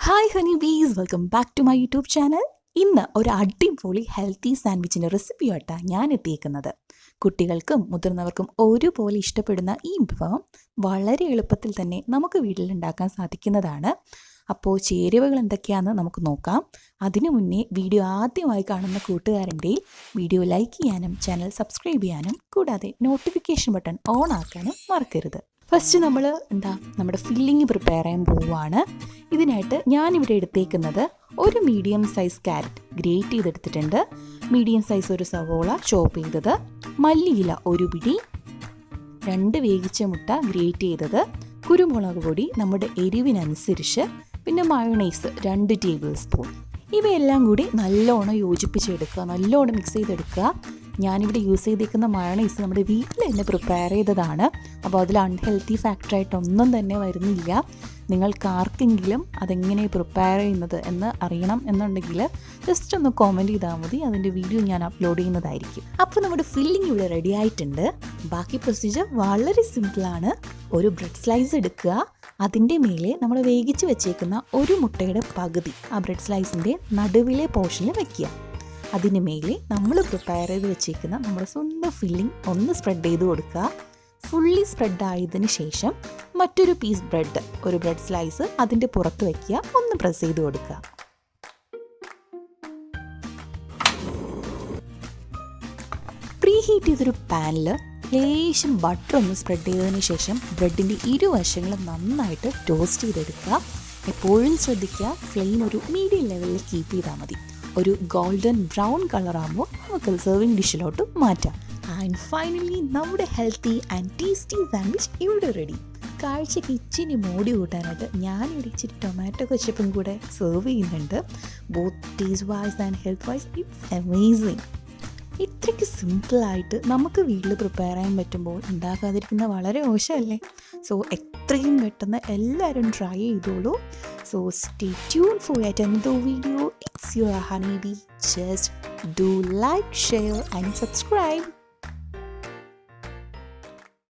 Hi honey bees, welcome back to my YouTube channel. ഇന്ന് ഒരു അടിപൊളി ഹെൽത്തി സാൻഡ്വിച്ചിൻ്റെ റെസിപ്പിയായിട്ടാണ് ഞാൻ എത്തിയിരിക്കുന്നത്. കുട്ടികൾക്കും മുതിർന്നവർക്കും ഒരുപോലെ ഇഷ്ടപ്പെടുന്ന ഈ വിഭവം വളരെ എളുപ്പത്തിൽ തന്നെ നമുക്ക് വീട്ടിലുണ്ടാക്കാൻ സാധിക്കുന്നതാണ്. അപ്പോൾ ചേരുവകൾ എന്തൊക്കെയാണെന്ന് നമുക്ക് നോക്കാം. അതിനു മുന്നേ വീഡിയോ ആദ്യമായി കാണുന്ന കൂട്ടുകാരൻ്റെയിൽ വീഡിയോ ലൈക്ക് ചെയ്യാനും ചാനൽ സബ്സ്ക്രൈബ് ചെയ്യാനും കൂടാതെ നോട്ടിഫിക്കേഷൻ ബട്ടൺ ഓൺ ആക്കാനും മറക്കരുത്. ഫസ്റ്റ് നമ്മൾ നമ്മുടെ ഫില്ലിങ് പ്രിപ്പയർ ചെയ്യാൻ പോവുകയാണ്. ഇതിനായിട്ട് ഞാനിവിടെ എടുത്തേക്കുന്നത് ഒരു മീഡിയം സൈസ് ക്യാരറ്റ് ഗ്രേറ്റ് ചെയ്തെടുത്തിട്ടുണ്ട്, മീഡിയം സൈസ് ഒരു സവോള ചോപ്പ് ചെയ്തത്, മല്ലിയില ഒരു പിടി, 2 വേവിച്ച മുട്ട ഗ്രേറ്റ് ചെയ്തത്, കുരുമുളക് പൊടി നമ്മുടെ എരിവിനനുസരിച്ച്, പിന്നെ മയോണൈസ് 2 ടേബിൾ സ്പൂൺ. ഇവയെല്ലാം കൂടി നല്ലോണം യോജിപ്പിച്ചെടുക്കുക, നല്ലോണം മിക്സ് ചെയ്തെടുക്കുക. ഞാനിവിടെ യൂസ് ചെയ്തേക്കുന്ന മയോണൈസ് നമ്മുടെ വീട്ടിൽ തന്നെ പ്രിപ്പയർ ചെയ്തതാണ്. അപ്പോൾ അതിൽ അൺഹെൽത്തി ഫാക്ടറായിട്ടൊന്നും തന്നെ വരുന്നില്ല. നിങ്ങൾക്ക് ആർക്കെങ്കിലും അതെങ്ങനെ പ്രിപ്പയർ ചെയ്യുന്നത് എന്ന് അറിയണം എന്നുണ്ടെങ്കിൽ ജസ്റ്റ് ഒന്ന് കോമെൻറ്റ് ചെയ്താൽ മതി, അതിൻ്റെ വീഡിയോ ഞാൻ അപ്ലോഡ് ചെയ്യുന്നതായിരിക്കും. അപ്പോൾ നമ്മുടെ ഫില്ലിംഗ് ഇവിടെ റെഡി ആയിട്ടുണ്ട്. ബാക്കി പ്രൊസീജിയർ വളരെ സിമ്പിളാണ്. ഒരു ബ്രെഡ് സ്ലൈസ് എടുക്കുക, അതിൻ്റെ മേലെ നമ്മൾ വേവിച്ച് വെച്ചേക്കുന്ന ഒരു മുട്ടയുടെ പകുതി ആ ബ്രെഡ് സ്ലൈസിൻ്റെ നടുവിലെ പോർഷനിൽ വയ്ക്കുക. അതിന് മേലെ നമ്മൾ പ്രിപ്പയർ ചെയ്ത് വെച്ചേക്കുന്ന നമ്മുടെ സ്വന്തം ഫില്ലിംഗ് ഒന്ന് സ്പ്രെഡ് ചെയ്ത് കൊടുക്കുക. ഫുള്ളി സ്പ്രെഡ് ആയതിന് ശേഷം മറ്റൊരു പീസ് ബ്രെഡ്, ഒരു ബ്രെഡ് സ്ലൈസ് അതിൻ്റെ പുറത്ത് വയ്ക്കുക, ഒന്ന് പ്രസ് ചെയ്ത് കൊടുക്കുക. പ്രീ ഹീറ്റ് ചെയ്തൊരു പാനിൽ ലേശം ബട്ടർ ഒന്ന് സ്പ്രെഡ് ചെയ്തതിന് ശേഷം ബ്രെഡിൻ്റെ ഇരുവശങ്ങളും നന്നായിട്ട് ടോസ്റ്റ് ചെയ്തെടുക്കുക. എപ്പോഴും ശ്രദ്ധിക്കുക, ഫ്ലെയിം ഒരു മീഡിയം ലെവലിൽ കീപ്പ് ചെയ്താൽ മതി. ഒരു ഗോൾഡൻ ബ്രൗൺ കളറാകുമ്പോൾ നമുക്ക് സെർവിങ് ഡിഷിലോട്ട് മാറ്റാം. ആൻഡ് ഫൈനലി നമ്മുടെ ഹെൽത്തി ആൻഡ് ടേസ്റ്റി സാൻഡ്വിച്ച് ഇവിടെ റെഡി. കാഴ്ചയ്ക്ക് ഇച്ചിരി മോടി കൂട്ടാനായിട്ട് ഞാനിവിടെ ഇച്ചിരി ടൊമാറ്റോ കെച്ചപ്പും കൂടെ സെർവ് ചെയ്യുന്നുണ്ട്. Both taste wise and health vice it's amazing. ഇത്രയ്ക്ക് സിമ്പിളായിട്ട് നമുക്ക് വീട്ടിൽ പ്രിപ്പയർ ചെയ്യാൻ പറ്റുമ്പോൾ ഉണ്ടാക്കാതിരിക്കുന്ന വളരെ മോശമല്ലേ? സോ എത്രയും പെട്ടെന്ന് എല്ലാവരും ട്രൈ ചെയ്തോളൂ. So stay tuned for yet another video. It's your Honeybee. Just do like, share and subscribe.